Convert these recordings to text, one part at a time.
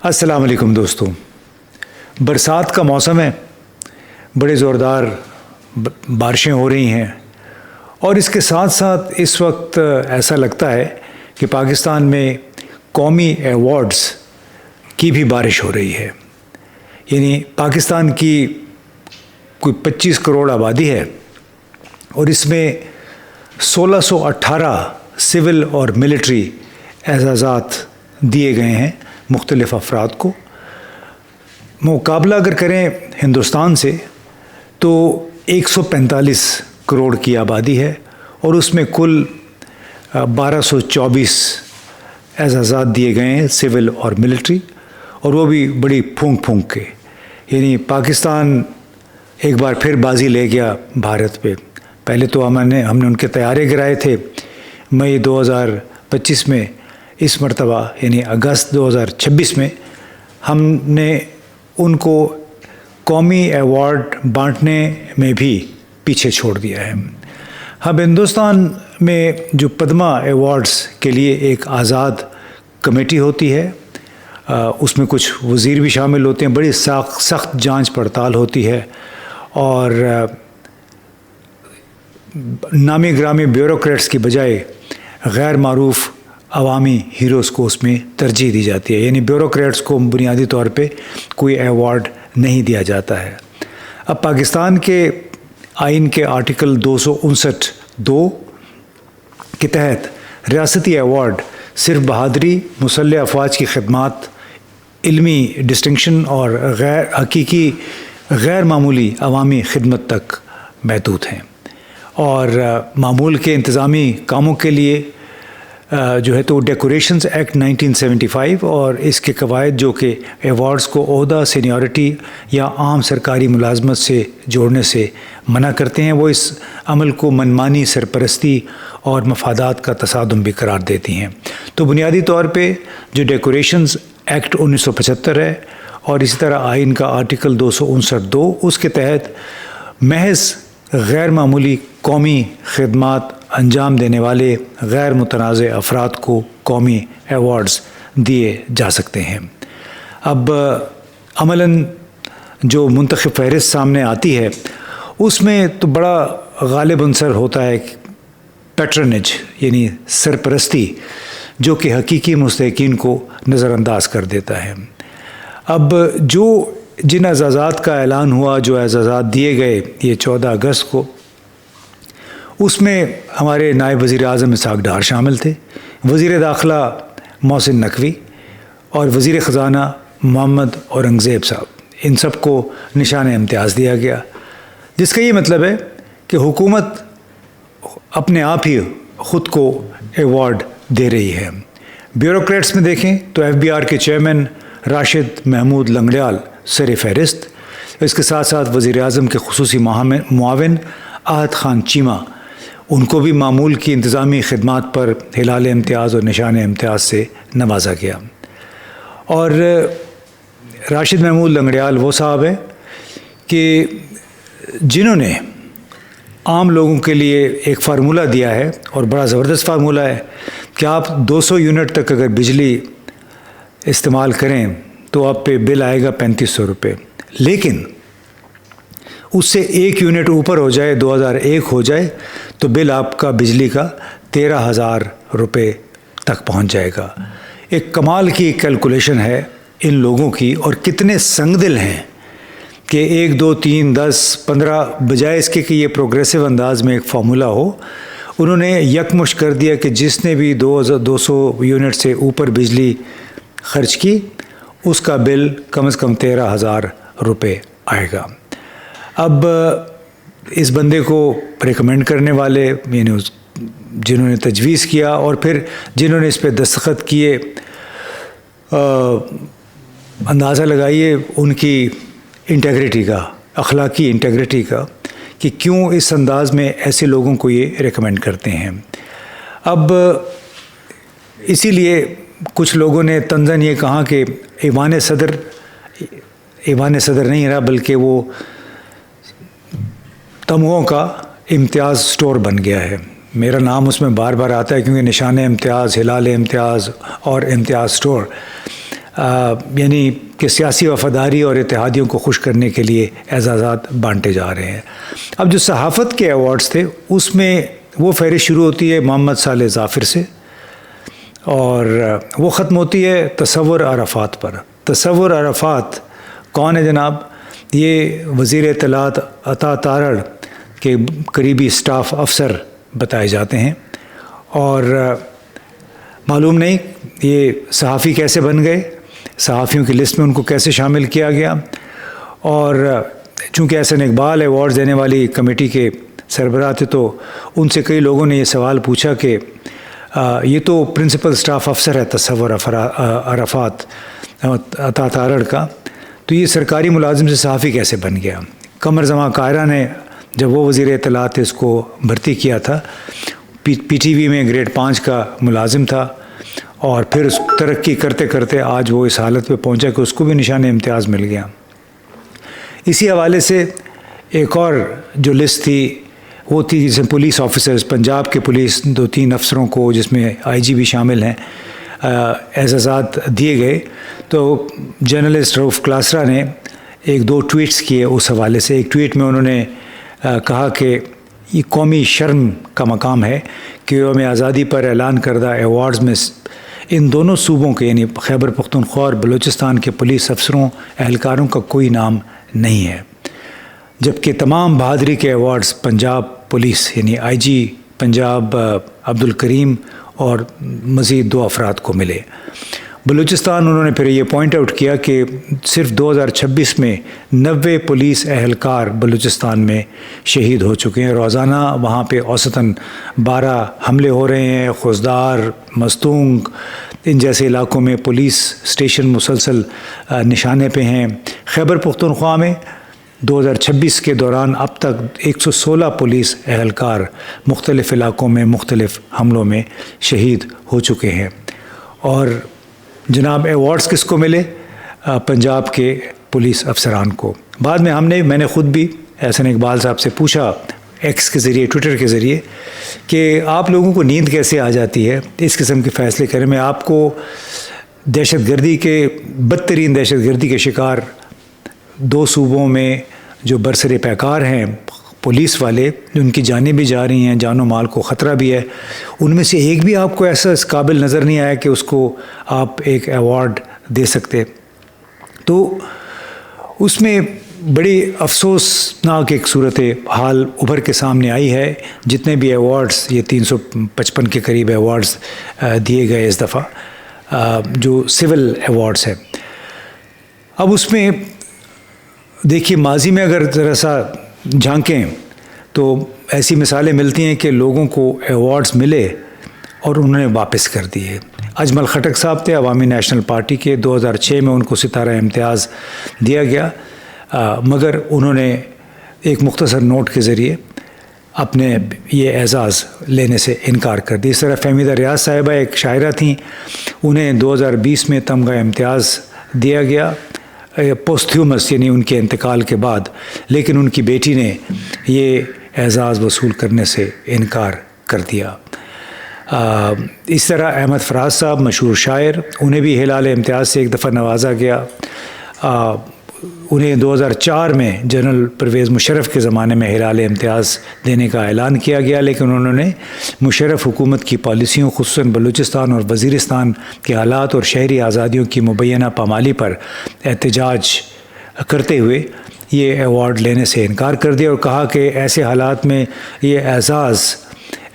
السلام علیکم دوستوں، برسات کا موسم ہے، بڑے زوردار بارشیں ہو رہی ہیں اور اس کے ساتھ ساتھ اس وقت ایسا لگتا ہے کہ پاکستان میں قومی ایوارڈز کی بھی بارش ہو رہی ہے۔ یعنی پاکستان کی کوئی 25 کروڑ آبادی ہے اور اس میں 1618 سول اور ملٹری اعزازات دیے گئے ہیں مختلف افراد کو۔ مقابلہ اگر کریں ہندوستان سے تو 145 کروڑ کی آبادی ہے اور اس میں کل 1224 اعزازات دیے گئے ہیں سول اور ملٹری، اور وہ بھی بڑی پھونک پھونک کے۔ یعنی پاکستان ایک بار پھر بازی لے گیا بھارت پہ۔ پہلے تو ہم نے ان کے طیارے گرائے تھے مئی 2025 میں، اس مرتبہ یعنی اگست 2026 میں ہم نے ان کو قومی ایوارڈ بانٹنے میں بھی پیچھے چھوڑ دیا ہے۔ اب ہندوستان میں جو پدما ایوارڈز کے لیے ایک آزاد کمیٹی ہوتی ہے، اس میں کچھ وزیر بھی شامل ہوتے ہیں، بڑی سخت جانچ پڑتال ہوتی ہے اور نامی گرامی بیوروکریٹس کی بجائے غیر معروف عوامی ہیروز کو اس میں ترجیح دی جاتی ہے۔ یعنی بیوروکریٹس کو بنیادی طور پہ کوئی ایوارڈ نہیں دیا جاتا ہے۔ اب پاکستان کے آئین کے آرٹیکل 259(2) کے تحت ریاستی ایوارڈ صرف بہادری، مسلح افواج کی خدمات، علمی ڈسٹنکشن اور غیر معمولی عوامی خدمت تک محدود ہیں، اور معمول کے انتظامی کاموں کے لیے جو ہے تو ڈیکوریشنز ایکٹ 1975 اور اس کے قواعد جو کہ ایوارڈز کو عہدہ، سینیورٹی یا عام سرکاری ملازمت سے جوڑنے سے منع کرتے ہیں، وہ اس عمل کو منمانی سرپرستی اور مفادات کا تصادم بھی قرار دیتی ہیں۔ تو بنیادی طور پہ جو ڈیکوریشنز ایکٹ 1975 ہے اور اسی طرح آئین کا آرٹیکل 259(2) اس کے تحت محض غیر معمولی قومی خدمات انجام دینے والے غیر متنازع افراد کو قومی ایوارڈز دیے جا سکتے ہیں۔ اب عملاً جو منتخب فہرست سامنے آتی ہے اس میں تو بڑا غالب عنصر ہوتا ہے پیٹرنیج، یعنی سرپرستی، جو کہ حقیقی مستحقین کو نظر انداز کر دیتا ہے۔ اب جن اعزازات کا اعلان ہوا، جو اعزازات دیے گئے یہ 14 اگست کو، اس میں ہمارے نائب وزیر اعظم اسحاق ڈار شامل تھے، وزیر داخلہ محسن نقوی اور وزیر خزانہ محمد اورنگزیب صاحب، ان سب کو نشان امتیاز دیا گیا، جس کا یہ مطلب ہے کہ حکومت اپنے آپ ہی خود کو ایوارڈ دے رہی ہے۔ بیوروکریٹس میں دیکھیں تو ایف بی آر کے چیئرمین راشد محمود لنگڑیال سر فہرست، اس کے ساتھ ساتھ وزیر اعظم کے خصوصی معاون احد خان چیمہ، ان کو بھی معمول کی انتظامی خدمات پر ہلال امتیاز اور نشان امتیاز سے نوازا گیا۔ اور راشد محمود لنگڑیال وہ صاحب ہیں کہ جنہوں نے عام لوگوں کے لیے ایک فارمولہ دیا ہے، اور بڑا زبردست فارمولہ ہے، کہ آپ 200 یونٹ تک اگر بجلی استعمال کریں تو آپ پہ بل آئے گا 3500 روپے، لیکن اس سے 1 یونٹ اوپر ہو جائے، 2001 ہو جائے، تو بل آپ کا بجلی کا 13,000 روپے تک پہنچ جائے گا۔ ایک کمال کی کیلکولیشن ہے ان لوگوں کی، اور کتنے سنگ دل ہیں کہ 1 2 3 10 15 بجائے اس کے کہ یہ پروگریسو انداز میں ایک فارمولہ ہو، انہوں نے یکمشت کر دیا کہ جس نے بھی 200 یونٹ سے اوپر بجلی خرچ کی اس کا بل کم از کم 13,000 روپے آئے گا۔ اب اس بندے کو ریکمینڈ کرنے والے، یعنی جنہوں نے تجویز کیا اور پھر جنہوں نے اس پہ دستخط کیے، اندازہ لگائیے ان کی انٹیگریٹی کا، اخلاقی انٹیگریٹی کا، کہ کیوں اس انداز میں ایسے لوگوں کو یہ ریکمینڈ کرتے ہیں۔ اب اسی لیے کچھ لوگوں نے طنزاً یہ کہا کہ ایوان صدر نہیں رہا، بلکہ وہ تمغوں کا امتیاز سٹور بن گیا ہے۔ میرا نام اس میں بار بار آتا ہے کیونکہ نشان امتیاز، ہلال امتیاز اور امتیاز سٹور یعنی کہ سیاسی وفاداری اور اتحادیوں کو خوش کرنے کے لیے اعزازات بانٹے جا رہے ہیں. اب جو صحافت کے ایوارڈز تھے اس میں وہ فہرست شروع ہوتی ہے محمد صالح ظافر سے اور وہ ختم ہوتی ہے تصور عرفات پر. تصور عرفات کون ہے جناب؟ یہ وزیر اطلاعات عطا تارڑ کے قریبی اسٹاف افسر بتائے جاتے ہیں اور معلوم نہیں یہ صحافی کیسے بن گئے، صحافیوں کی لسٹ میں ان کو کیسے شامل کیا گیا. اور چونکہ احسن اقبال ایوارڈ دینے والی کمیٹی کے سربراہ تھے تو ان سے کئی لوگوں نے یہ سوال پوچھا کہ یہ تو پرنسپل اسٹاف افسر ہے تصور عرفات عطا تارڑ کا، تو یہ سرکاری ملازم سے صحافی کیسے بن گیا؟ قمر زمان قاہرہ نے جب وہ وزیر اطلاعات تھے اس کو بھرتی کیا تھا، پی ٹی وی میں گریڈ 5 کا ملازم تھا اور پھر اس ترقی کرتے کرتے آج وہ اس حالت پہ پہنچا کہ اس کو بھی نشان امتیاز مل گیا. اسی حوالے سے ایک اور جو لسٹ تھی وہ تھی جس میں پولیس آفیسرز، پنجاب کے پولیس 2-3 افسروں کو جس میں آئی جی بھی شامل ہیں اعزازات دیے گئے. تو جرنلسٹ رؤف کلاسرا نے 1-2 ٹویٹس کیے اس حوالے سے. ایک ٹویٹ میں انہوں نے کہا کہ یہ قومی شرم کا مقام ہے کہ یوم آزادی پر اعلان کردہ ایوارڈز میں ان دونوں صوبوں کے یعنی خیبر پختونخوا اور بلوچستان کے پولیس افسروں اہلکاروں کا کوئی نام نہیں ہے، جبکہ تمام بہادری کے ایوارڈز پنجاب پولیس یعنی آئی جی پنجاب عبد الکریم اور مزید 2 افراد کو ملے. بلوچستان انہوں نے پھر یہ پوائنٹ آؤٹ کیا کہ صرف 2026 میں 90 پولیس اہلکار بلوچستان میں شہید ہو چکے ہیں. روزانہ وہاں پہ اوسطاً 12 حملے ہو رہے ہیں. خوزدار، مستونگ ان جیسے علاقوں میں پولیس اسٹیشن مسلسل نشانے پہ ہیں. خیبر پختونخوا میں 2026 کے دوران اب تک 116 پولیس اہلکار مختلف علاقوں میں مختلف حملوں میں شہید ہو چکے ہیں. اور جناب ایوارڈز کس کو ملے؟ پنجاب کے پولیس افسران کو. بعد میں میں نے خود بھی احسن اقبال صاحب سے پوچھا ایکس کے ذریعے، ٹویٹر کے ذریعے، کہ آپ لوگوں کو نیند کیسے آ جاتی ہے اس قسم کے فیصلے کرنے میں؟ آپ کو دہشت گردی کے بدترین دہشت گردی کے شکار 2 صوبوں میں جو برسر پیکار ہیں پولیس والے، ان کی جانیں بھی جا رہی ہیں، جان و مال کو خطرہ بھی ہے، ان میں سے ایک بھی آپ کو ایسا اس قابل نظر نہیں آیا کہ اس کو آپ ایک ایوارڈ دے سکتے؟ تو اس میں بڑی افسوسناک ایک صورت حال ابھر کے سامنے آئی ہے. جتنے بھی ایوارڈز، یہ 355 کے قریب ایوارڈز دیے گئے اس دفعہ جو سول ایوارڈز ہیں. اب اس میں دیکھیے ماضی میں اگر ذرا سا جھانکیں تو ایسی مثالیں ملتی ہیں کہ لوگوں کو ایوارڈز ملے اور انہوں نے واپس کر دیے. اجمل خٹک صاحب تھے عوامی نیشنل پارٹی کے، 2006 میں ان کو ستارہ امتیاز دیا گیا، مگر انہوں نے ایک مختصر نوٹ کے ذریعے اپنے یہ اعزاز لینے سے انکار کر دی. اس طرح فہمیدہ ریاض صاحبہ ایک شاعرہ تھیں، انہیں 2020 میں تمغہ امتیاز دیا گیا پوسٹھیومس یعنی ان کے انتقال کے بعد، لیکن ان کی بیٹی نے یہ اعزاز وصول کرنے سے انکار کر دیا. اس طرح احمد فراز صاحب مشہور شاعر، انہیں بھی ہلال امتیاز سے ایک دفعہ نوازا گیا. انہیں 2004 میں جنرل پرویز مشرف کے زمانے میں ہلال امتیاز دینے کا اعلان کیا گیا، لیکن انہوں نے مشرف حکومت کی پالیسیوں خصوصاً بلوچستان اور وزیرستان کے حالات اور شہری آزادیوں کی مبینہ پامالی پر احتجاج کرتے ہوئے یہ ایوارڈ لینے سے انکار کر دیا اور کہا کہ ایسے حالات میں یہ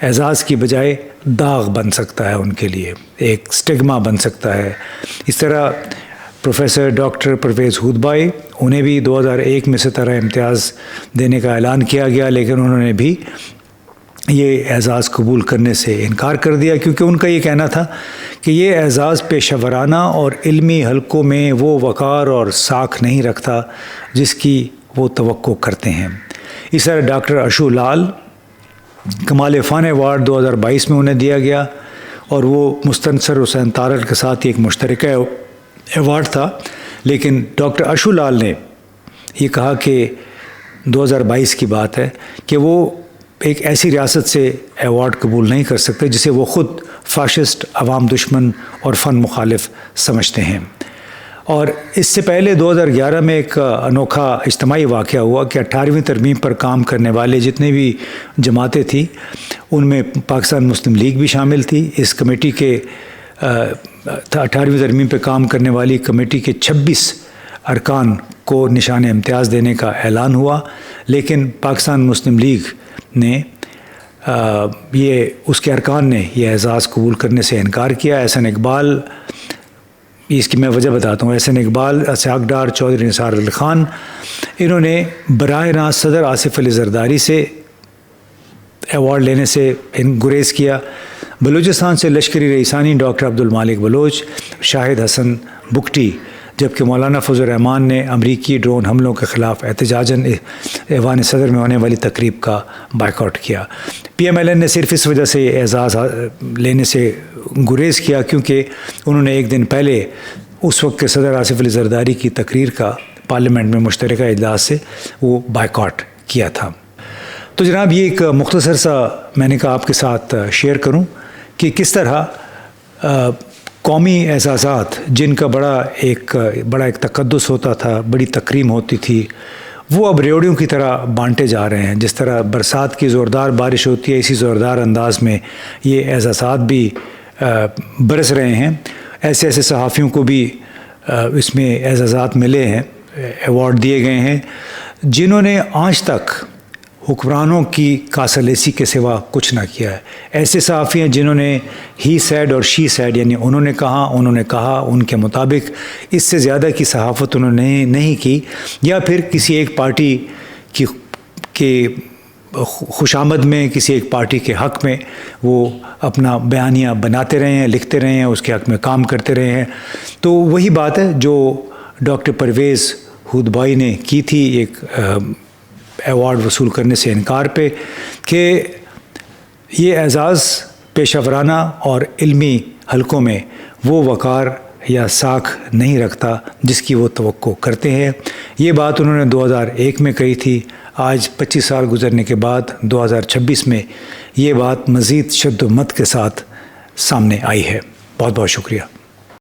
اعزاز کی بجائے داغ بن سکتا ہے، ان کے لیے ایک سٹگما بن سکتا ہے. اس طرح پروفیسر ڈاکٹر پرویز ہودبائی، انہیں بھی 2001 میں ستارہ امتیاز دینے کا اعلان کیا گیا، لیکن انہوں نے بھی یہ اعزاز قبول کرنے سے انکار کر دیا، کیونکہ ان کا یہ کہنا تھا کہ یہ اعزاز پیشہ ورانہ اور علمی حلقوں میں وہ وقار اور ساکھ نہیں رکھتا جس کی وہ توقع کرتے ہیں. اس طرح ڈاکٹر اشو لال کمال فن ایوارڈ 2022 میں انہیں دیا گیا اور وہ مستنصر حسین تارڑ کے ساتھ ایک مشترکہ ایوارڈ تھا، لیکن ڈاکٹر اشو لال نے یہ کہا کہ 2022 کی بات ہے کہ وہ ایک ایسی ریاست سے ایوارڈ قبول نہیں کر سکتے جسے وہ خود فاشسٹ، عوام دشمن اور فن مخالف سمجھتے ہیں. اور اس سے پہلے 2011 میں ایک انوکھا اجتماعی واقعہ ہوا کہ 18ویں ترمیم پر کام کرنے والے جتنے بھی جماعتیں تھیں ان میں پاکستان مسلم لیگ بھی شامل تھی. اس کمیٹی کے 18ویں ترمیم پہ کام کرنے والی کمیٹی کے 26 ارکان کو نشان امتیاز دینے کا اعلان ہوا, لیکن پاکستان مسلم لیگ نے اس کے ارکان نے یہ اعزاز قبول کرنے سے انکار کیا. احسن اقبال, اس کی میں وجہ بتاتا ہوں. احسن اقبال, اسحاق ڈار, چودھری نثار علی خان, انہوں نے براہ راست صدر آصف علی زرداری سے ایوارڈ لینے سے گریز کیا. بلوچستان سے لشکری رئیسانی ڈاکٹر عبد المالک بلوچ, شاہد حسن بگٹی, جبکہ مولانا فضل الرحمان نے امریکی ڈرون حملوں کے خلاف احتجاجاً ایوان صدر میں ہونے والی تقریب کا بائیکاٹ کیا. پی ایم ایل این نے صرف اس وجہ سے یہ اعزاز لینے سے گریز کیا کیونکہ انہوں نے ایک دن پہلے اس وقت کے صدر آصف علی زرداری کی تقریر کا پارلیمنٹ میں مشترکہ اجلاس سے وہ بائیکاٹ کیا تھا. تو جناب یہ ایک مختصر سا میں نے کہا آپ کے ساتھ شیئر کروں کہ کس طرح قومی اعزازات جن کا بڑا ایک تقدس ہوتا تھا, بڑی تکریم ہوتی تھی, وہ اب ریوڑیوں کی طرح بانٹے جا رہے ہیں. جس طرح برسات کی زوردار بارش ہوتی ہے اسی زوردار انداز میں یہ اعزازات بھی برس رہے ہیں. ایسے صحافیوں کو بھی اس میں اعزازات ملے ہیں, ایوارڈ دیے گئے ہیں جنہوں نے آج تک حکمرانوں کی کاسلیسی کے سوا کچھ نہ کیا ہے. ایسے صحافی ہیں جنہوں نے ہی سیڈ اور شی سیڈ, یعنی انہوں نے کہا ان کے مطابق, اس سے زیادہ کی صحافت انہوں نے نہیں کی, یا پھر کسی ایک پارٹی کی خوشامد میں, کسی ایک پارٹی کے حق میں وہ اپنا بیانیہ بناتے رہے ہیں, لکھتے رہے ہیں, اس کے حق میں کام کرتے رہے ہیں. تو وہی بات ہے جو ڈاکٹر پرویز ہودبائی نے کی تھی ایک ایوارڈ وصول کرنے سے انکار پہ, کہ یہ اعزاز پیشہ ورانہ اور علمی حلقوں میں وہ وقار یا ساکھ نہیں رکھتا جس کی وہ توقع کرتے ہیں. یہ بات انہوں نے 2001 میں کہی تھی. آج 25 سال گزرنے کے بعد 2026 میں یہ بات مزید شد و مت کے ساتھ سامنے آئی ہے. بہت بہت شکریہ.